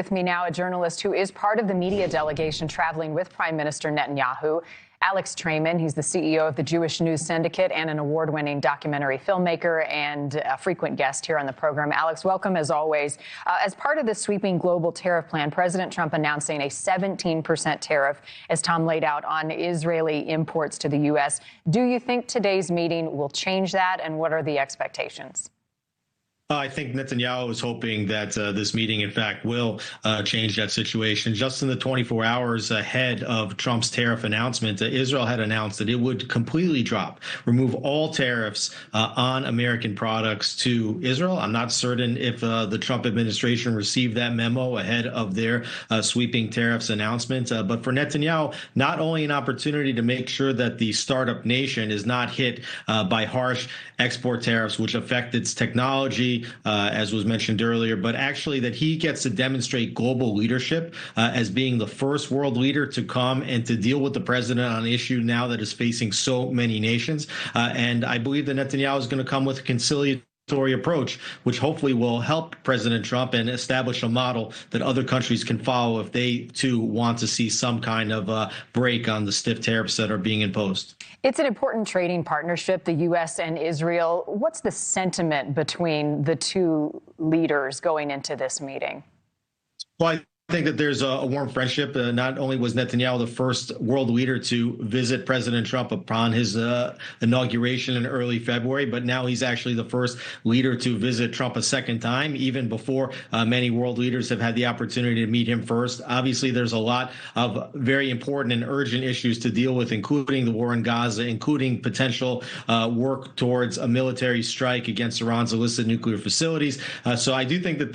With me now, a journalist who is part of the media delegation traveling with Prime Minister Netanyahu, Alex Traiman. He's the CEO of the Jewish News Syndicate and an award-winning documentary filmmaker and a frequent guest here on the program. Alex, welcome as always. As part of the sweeping global tariff plan, President Trump announcing a 17% tariff, as Tom laid out, on Israeli imports to the U.S. Do you think today's meeting will change that, and what are the expectations? I think Netanyahu is hoping that this meeting, in fact, will change that situation. Just in the 24 hours ahead of Trump's tariff announcement, Israel had announced that it would completely remove all tariffs on American products to Israel. I'm not certain if the Trump administration received that memo ahead of their sweeping tariffs announcement. But for Netanyahu, not only an opportunity to make sure that the startup nation is not hit by harsh export tariffs, which affect its technology, as was mentioned earlier, but actually that he gets to demonstrate global leadership as being the first world leader to come and to deal with the president on an issue now that is facing so many nations. And I believe that Netanyahu is going to come with a conciliatory approach, which hopefully will help President Trump and establish a model that other countries can follow if they, too, want to see some kind of break on the stiff tariffs that are being imposed. It's an important trading partnership, the U.S. and Israel. What's the sentiment between the two leaders going into this meeting? Well, I think that there's a warm friendship. Not only was Netanyahu the first world leader to visit President Trump upon his inauguration in early February, but now he's actually the first leader to visit Trump a second time, even before many world leaders have had the opportunity to meet him first. Obviously, there's a lot of very important and urgent issues to deal with, including the war in Gaza, including potential work towards a military strike against Iran's illicit nuclear facilities. So I do think that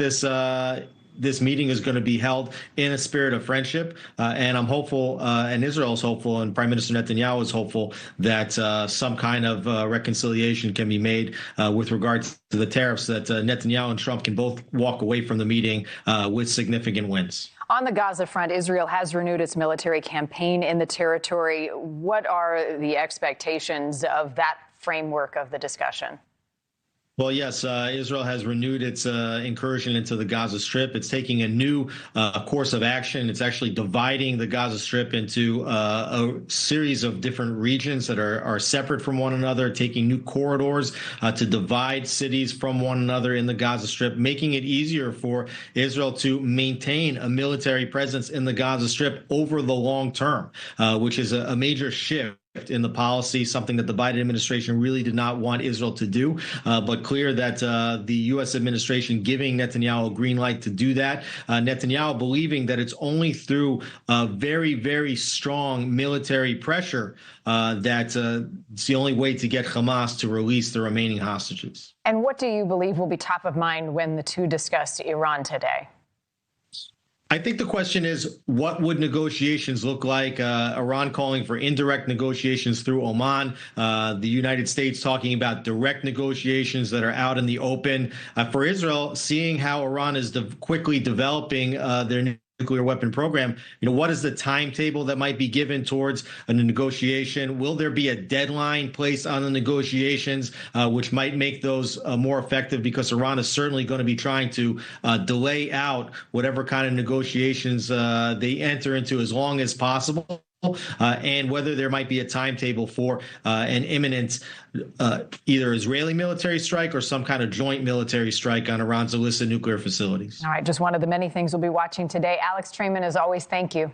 this meeting is going to be held in a spirit of friendship, and I'm hopeful, and Israel is hopeful, and Prime Minister Netanyahu is hopeful that some kind of reconciliation can be made with regards to the tariffs, that Netanyahu and Trump can both walk away from the meeting with significant wins. On the Gaza front, Israel has renewed its military campaign in the territory. What are the expectations of that framework of the discussion? Well, yes, Israel has renewed its incursion into the Gaza Strip. It's taking a new course of action. It's actually dividing the Gaza Strip into a series of different regions that are separate from one another, taking new corridors to divide cities from one another in the Gaza Strip, making it easier for Israel to maintain a military presence in the Gaza Strip over the long term, which is a major shift in the policy, something that the Biden administration really did not want Israel to do, but clear that the U.S. administration giving Netanyahu a green light to do that. Netanyahu believing that it's only through very, very strong military pressure that it's the only way to get Hamas to release the remaining hostages. And what do you believe will be top of mind when the two discussed Iran today? I think the question is, what would negotiations look like? Iran calling for indirect negotiations through Oman, the United States talking about direct negotiations that are out in the open. For Israel, seeing how Iran is quickly developing their nuclear weapon program, what is the timetable that might be given towards a negotiation? Will there be a deadline placed on the negotiations, which might make those more effective? Because Iran is certainly going to be trying to delay out whatever kind of negotiations they enter into as long as possible. And whether there might be a timetable for an imminent either Israeli military strike or some kind of joint military strike on Iran's illicit nuclear facilities. All right, just one of the many things we'll be watching today. Alex Traiman, as always, thank you.